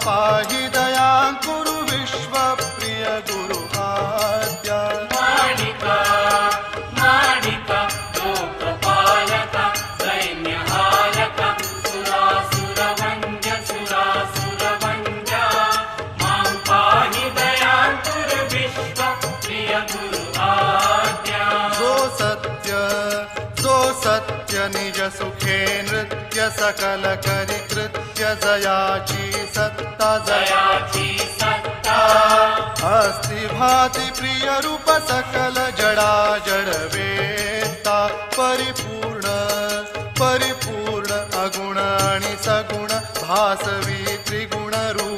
पाहि दयां कुरु विश्वप्रिय गुरु आद्या माणिका माणिका लोकपालका दैन्यहारका सुरासुरवन्द्य सुरासुरवन्द्या मां पाहि दयां कुरु विश्वप्रिय गुरु आद्या जो सत्य निज सुखे नृत्य सकल करि कृत्य जयाची सत्ता जयाची सत्ता अस्ति भाति प्रिय रूप सकल जडा जड वेत्ता परिपूर्ण परिपूर्ण अगुण आणि सगुण भासवी त्रिगुण रूप